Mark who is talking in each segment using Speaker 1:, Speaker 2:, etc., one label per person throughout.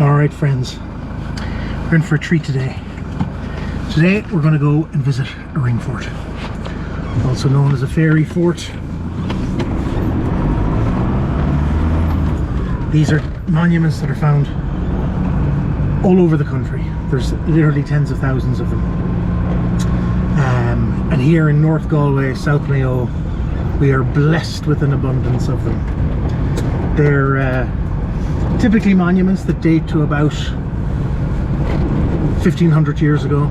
Speaker 1: Alright friends, we're in for a treat today. Today we're going to go and visit a ring fort, also known as a fairy fort. These are monuments that are found all over the country. There's literally tens of thousands of them. And here in North Galway, South Mayo, we are blessed with an abundance of them. They're typically monuments that date to about 1500 years ago,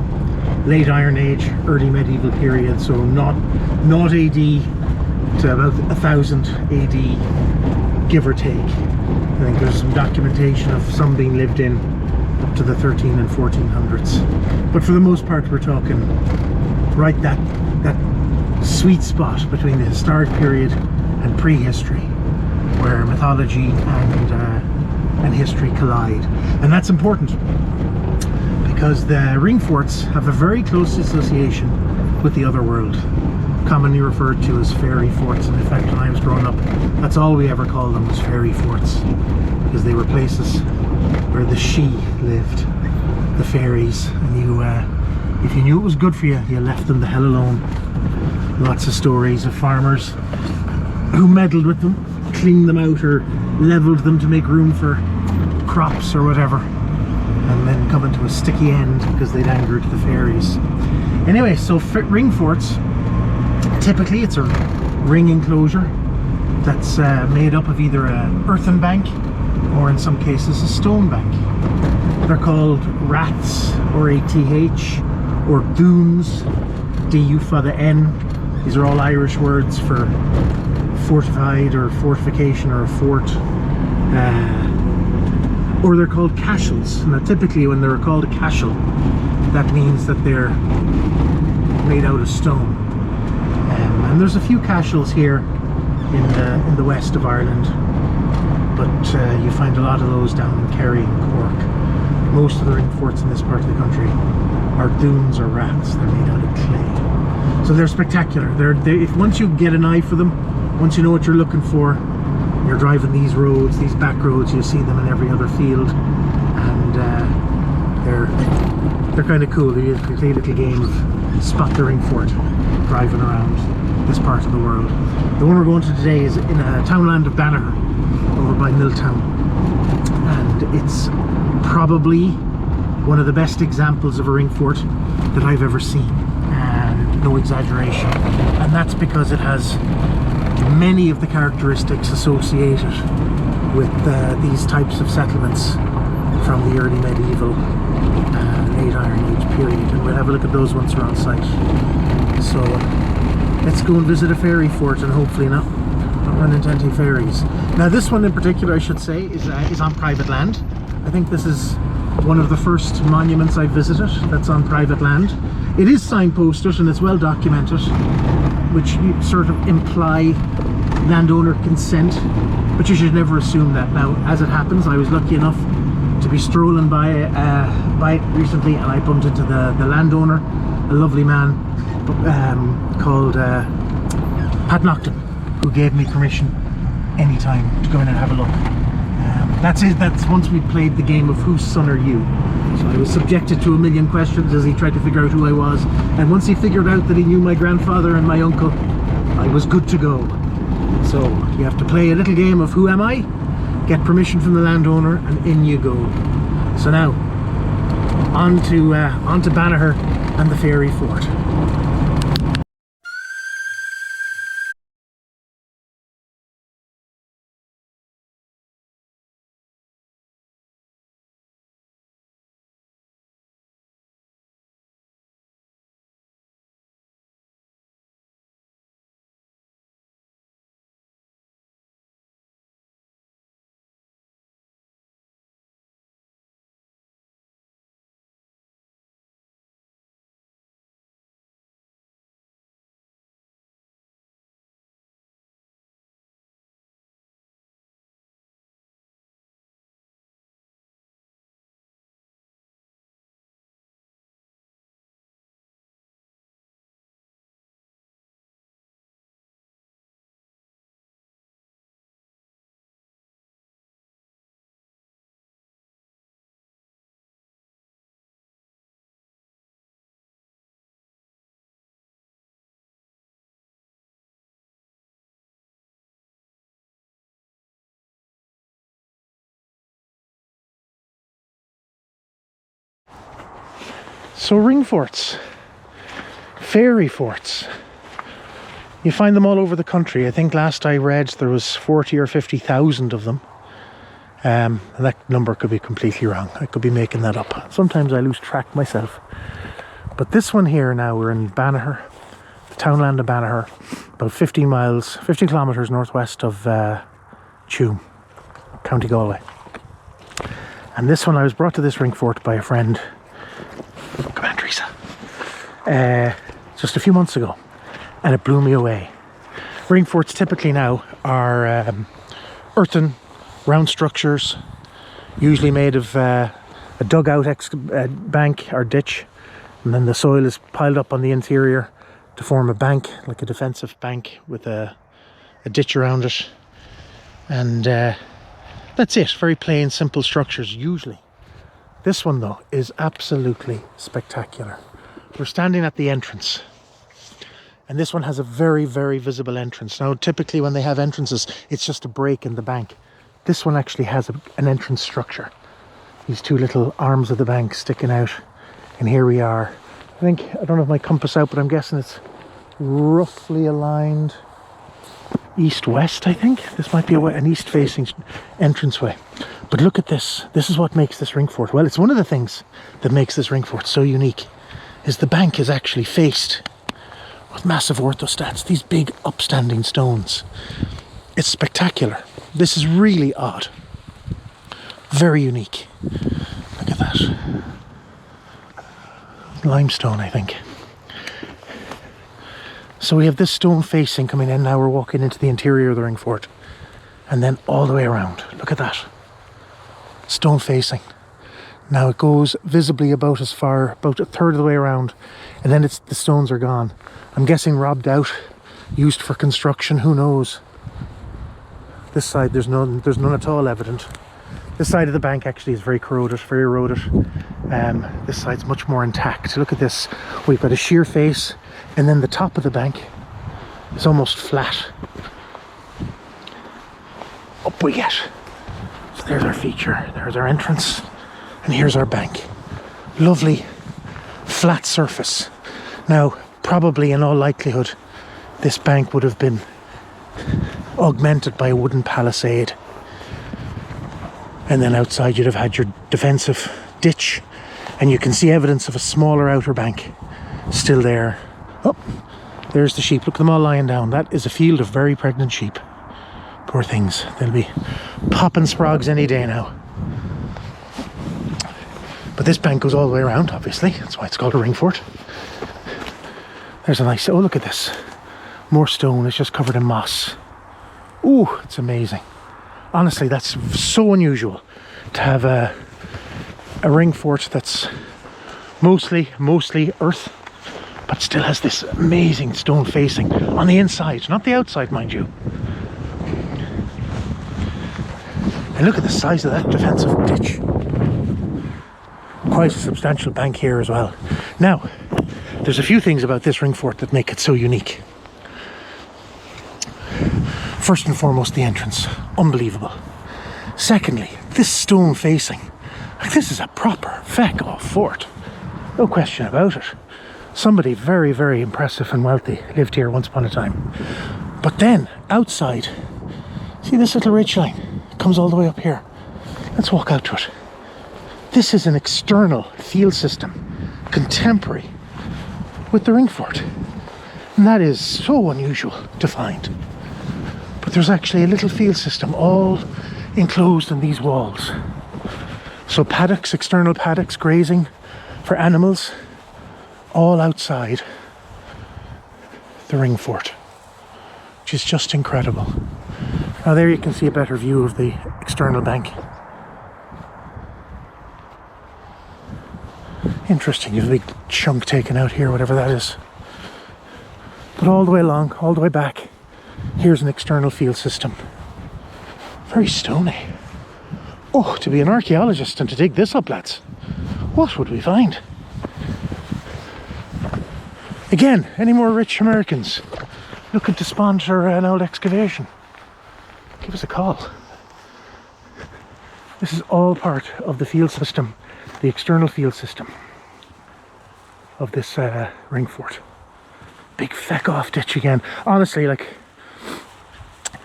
Speaker 1: late Iron Age, early medieval period, so not AD to about 1000 AD, give or take. I think there's some documentation of some being lived in up to the 13 and 1400s, but for the most part we're talking right that sweet spot between the historic period and prehistory, where mythology and history collide. And that's important because the ring forts have a very close association with the other world, commonly referred to as fairy forts. And in fact, when I was growing up, that's all we ever called them, was fairy forts, because they were places where the Sidhe lived, the fairies, and you if you knew it was good for you, you left them the hell alone. Lots of stories of farmers who meddled with them, cleaned them out or leveled them to make room for crops or whatever, and then coming to a sticky end because they'd angered the fairies. Anyway, so ring forts, typically it's a ring enclosure that's made up of either an earthen bank or in some cases a stone bank. They're called rats, or ATH, or dunes, DU for the N. These are all Irish words for fortified or fortification or a fort. Or they're called cashels. Now typically when they're called a cashel, that means that they're made out of stone. And there's a few cashels here in the west of Ireland, but you find a lot of those down in Kerry and Cork. Most of the ring forts in this part of the country are dunes or rats. They're made out of clay. So they're spectacular. If once you get an eye for them, once you know what you're looking for, you're driving these roads, these back roads, you see them in every other field, and they're kind of cool. They play a little game of spot the ring fort driving around this part of the world. The one we're going to today is in a townland of Banagher, over by Milltown, and it's probably one of the best examples of a ring fort that I've ever seen, and no exaggeration. And that's because it has many of the characteristics associated with these types of settlements from the early medieval late Iron Age period, and we'll have a look at those once we're on site. So let's go and visit a fairy fort and hopefully not run into any fairies. Now this one in particular, I should say, is on private land. I think this is one of the first monuments I visited that's on private land. It is signposted and it's well documented, which sort of imply landowner consent, but you should never assume that. Now, as it happens, I was lucky enough to be strolling by it recently, and I bumped into the landowner, a lovely man called Pat Nocton, who gave me permission anytime to go in and have a look. That's it. That's once we played the game of whose son are you. So I was subjected to a million questions as he tried to figure out who I was, and once he figured out that he knew my grandfather and my uncle, I was good to go. So you have to play a little game of who am I, get permission from the landowner, and in you go. So now on to Banagher and the fairy fort. So ring forts, fairy forts, you find them all over the country. I think last I read there was 40 or 50,000 of them. And that number could be completely wrong. I could be making that up. Sometimes I lose track myself. But this one here now, we're in Banagher, the townland of Banagher, about 15 kilometres northwest of Tuam, County Galway. And this one, I was brought to this ring fort by a friend, come on Teresa, just a few months ago, and it blew me away. Ring forts typically now are earthen, round structures, usually made of a dugout bank or ditch, and then the soil is piled up on the interior to form a bank, like a defensive bank with a ditch around it. And that's it. Very plain, simple structures usually. This one though is absolutely spectacular. We're standing at the entrance, and this one has a very, very visible entrance. Now typically when they have entrances, it's just a break in the bank. This one actually has an entrance structure. These two little arms of the bank sticking out, and here we are. I don't have my compass out, but I'm guessing it's roughly aligned east-west, I think. This might be an east-facing entranceway. But look at this. This is what makes this ring fort. Well, it's one of the things that makes this ring fort so unique, is the bank is actually faced with massive orthostats, these big upstanding stones. It's spectacular. This is really odd. Very unique. Look at that. Limestone, I think. So we have this stone facing coming in. Now we're walking into the interior of the ring fort, and then all the way around. Look at that. Stone facing. Now it goes visibly about a third of the way around, and then the stones are gone. I'm guessing robbed out, used for construction, who knows. This side there's none at all evident. This side of the bank actually is very corroded, very eroded. This side's much more intact. Look at this. We've got a sheer face, and then the top of the bank is almost flat. Up we get. So there's our feature, there's our entrance, and here's our bank. Lovely flat surface. Now, probably in all likelihood, this bank would have been augmented by a wooden palisade. And then outside you'd have had your defensive ditch, and you can see evidence of a smaller outer bank still there. Oh, there's the sheep. Look at them all lying down. That is a field of very pregnant sheep. Poor things. They'll be popping sprogs any day now. But this bank goes all the way around, obviously. That's why it's called a ring fort. There's a nice... Oh, look at this. More stone. It's just covered in moss. Ooh, it's amazing. Honestly, that's so unusual to have a ring fort that's mostly earth, but still has this amazing stone facing on the inside, not the outside, mind you. And look at the size of that defensive ditch. Quite a substantial bank here as well. Now, there's a few things about this ring fort that make it so unique. First and foremost, the entrance. Unbelievable. Secondly, this stone facing. Like, this is a proper feck-off fort. No question about it. Somebody very, very impressive and wealthy lived here once upon a time. But then, outside, see this little ridge line? It comes all the way up here. Let's walk out to it. This is an external field system, contemporary with the ring fort. And that is so unusual to find. But there's actually a little field system all enclosed in these walls. So paddocks, external paddocks, grazing for animals, all outside the ring fort, which is just incredible. Now there you can see a better view of the external bank. Interesting, you have a big chunk taken out here, whatever that is. But all the way along, all the way back, here's an external field system. Very stony. Oh, to be an archaeologist and to dig this up, lads. What would we find? Again, any more rich Americans looking to sponsor an old excavation? Give us a call. This is all part of the field system, the external field system. of this ring fort. Big feck off ditch again. Honestly, like,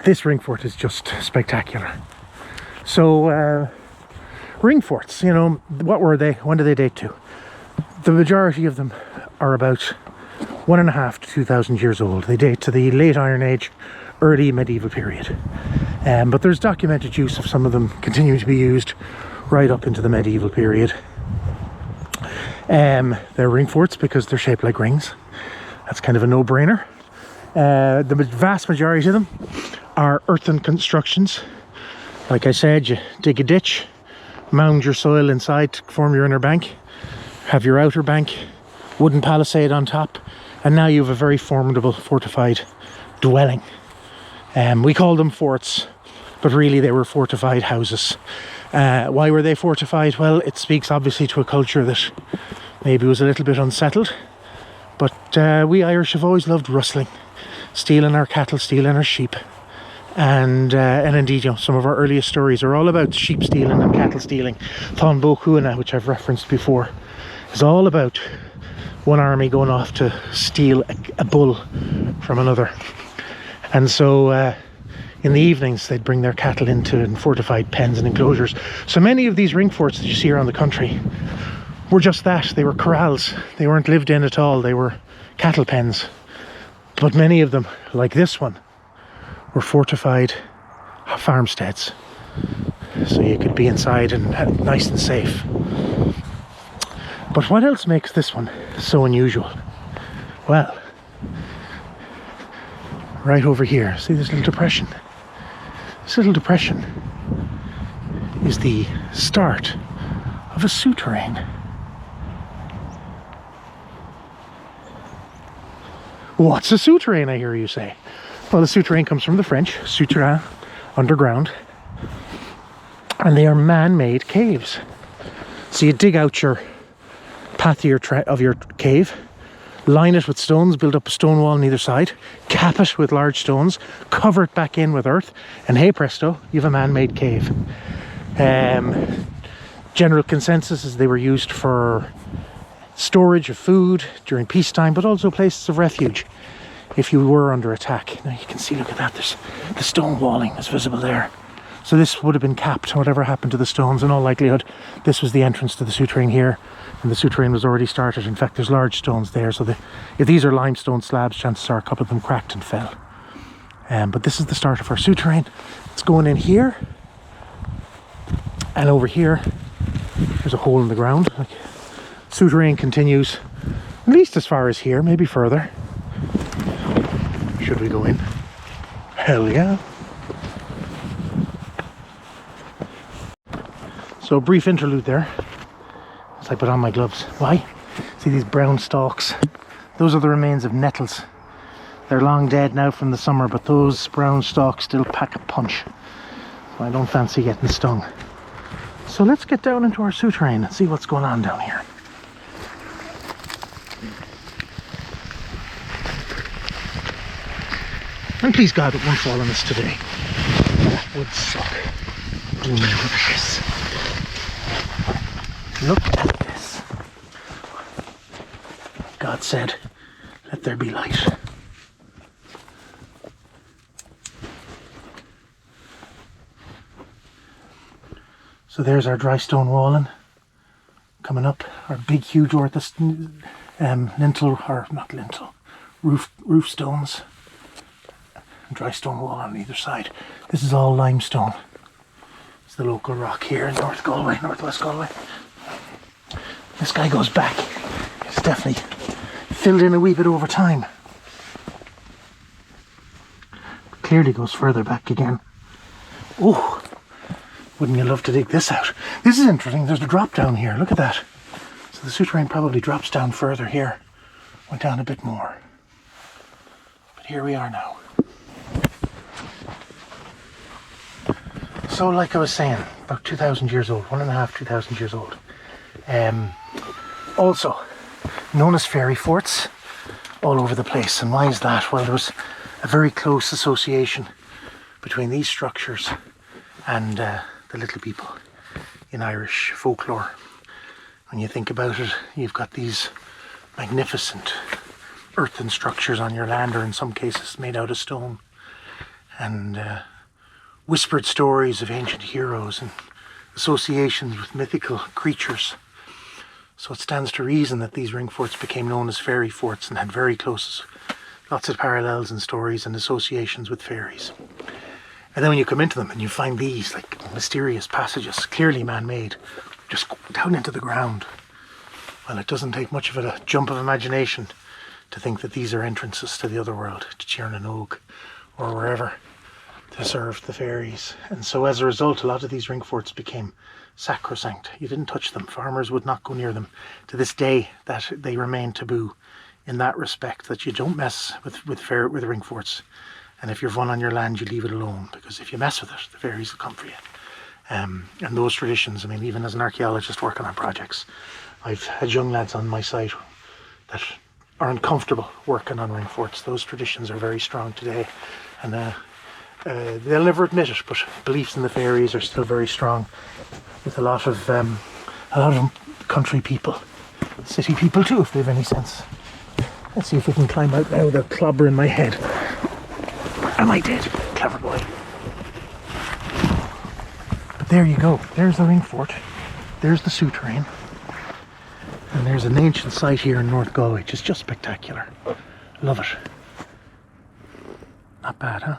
Speaker 1: this ring fort is just spectacular. So ring forts, you know, what were they? When do they date to? The majority of them are about 1.5 to 2,000 years old. They date to the late Iron Age, early medieval period. But there's documented use of some of them continuing to be used right up into the medieval period. They're ring forts because they're shaped like rings. That's kind of a no-brainer. The vast majority of them are earthen constructions. Like I said, you dig a ditch, mound your soil inside to form your inner bank, have your outer bank, wooden palisade on top, and now you have a very formidable fortified dwelling. We call them forts, but really they were fortified houses. Why were they fortified? Well, it speaks obviously to a culture that maybe was a little bit unsettled, but we Irish have always loved rustling, stealing our cattle, stealing our sheep. And indeed, you know, some of our earliest stories are all about sheep stealing and cattle stealing. Thon Bo Cuana, which I've referenced before, is all about one army going off to steal a bull from another. And so in the evenings they'd bring their cattle into fortified pens and enclosures. So many of these ring forts that you see around the country were just that. They were corrals. They weren't lived in at all. They were cattle pens. But many of them, like this one, were fortified farmsteads, so you could be inside and nice and safe. But what else makes this one so unusual? Well, right over here, see this little depression? This little depression is the start of a souterrain. What's a souterrain, I hear you say? Well, the souterrain comes from the French, souterrain, underground, and they are man-made caves. So you dig out your path of your cave, line it with stones, build up a stone wall on either side, cap it with large stones, cover it back in with earth, and hey presto, you have a man-made cave. General consensus is they were used for storage of food during peacetime, but also places of refuge if you were under attack. Now you can see, look at that, there's the stone walling is visible there. So this would have been capped, whatever happened to the stones. In all likelihood, this was the entrance to the souterrain here, and the souterrain was already started. In fact, there's large stones there, so if these are limestone slabs, chances are a couple of them cracked and fell. But this is the start of our souterrain. It's going in here, and over here, there's a hole in the ground. Like, souterrain continues at least as far as here, maybe further. Should we go in? Hell yeah. So a brief interlude there as I put on my gloves. Why? See these brown stalks? Those are the remains of nettles. They're long dead now from the summer, but those brown stalks still pack a punch. So I don't fancy getting stung. So let's get down into our souterrain and see what's going on down here. And please God, it won't fall on us today. That would suck. Look at this. Look at this. God said, let there be light. So there's our dry stone walling coming up. Our big, huge lintel, or not lintel, roof stones. Dry stone wall on either side. This is all limestone. It's the local rock here in North Galway, Northwest Galway. This guy goes back. It's definitely filled in a wee bit over time. Clearly goes further back again. Oh, wouldn't you love to dig this out? This is interesting. There's a drop down here. Look at that. So the souterrain probably drops down further here. Went down a bit more. But here we are now. So like I was saying, about 2,000 years old, 1.5, 2,000 years old. Also known as fairy forts all over the place. And why is that? Well, there was a very close association between these structures and the little people in Irish folklore. When you think about it, you've got these magnificent earthen structures on your land, or in some cases made out of stone, and whispered stories of ancient heroes and associations with mythical creatures. So it stands to reason that these ring forts became known as fairy forts and had very close, lots of parallels and stories and associations with fairies. And then when you come into them and you find these like mysterious passages, clearly man-made, just down into the ground, well, it doesn't take much of a jump of imagination to think that these are entrances to the other world, to Tirnanog or wherever, to serve the fairies. And so as a result, a lot of these ring forts became sacrosanct. You didn't touch them. Farmers would not go near them. To this day, that they remain taboo in that respect, that you don't mess with ring forts. And if you've one on your land, you leave it alone, because if you mess with it, the fairies will come for you. And those traditions, I mean, even as an archaeologist working on projects, I've had young lads on my site that are uncomfortable working on ring forts. Those traditions are very strong today, and they'll never admit it, but beliefs in the fairies are still very strong with a lot of country people, city people too, if they have any sense. Let's see if we can climb out now without clobbering my head. Am I dead? Clever boy. But there you go. There's the ring fort. There's the souterrain. And there's an ancient site here in North Galway, which is just spectacular. Love it. Not bad, huh?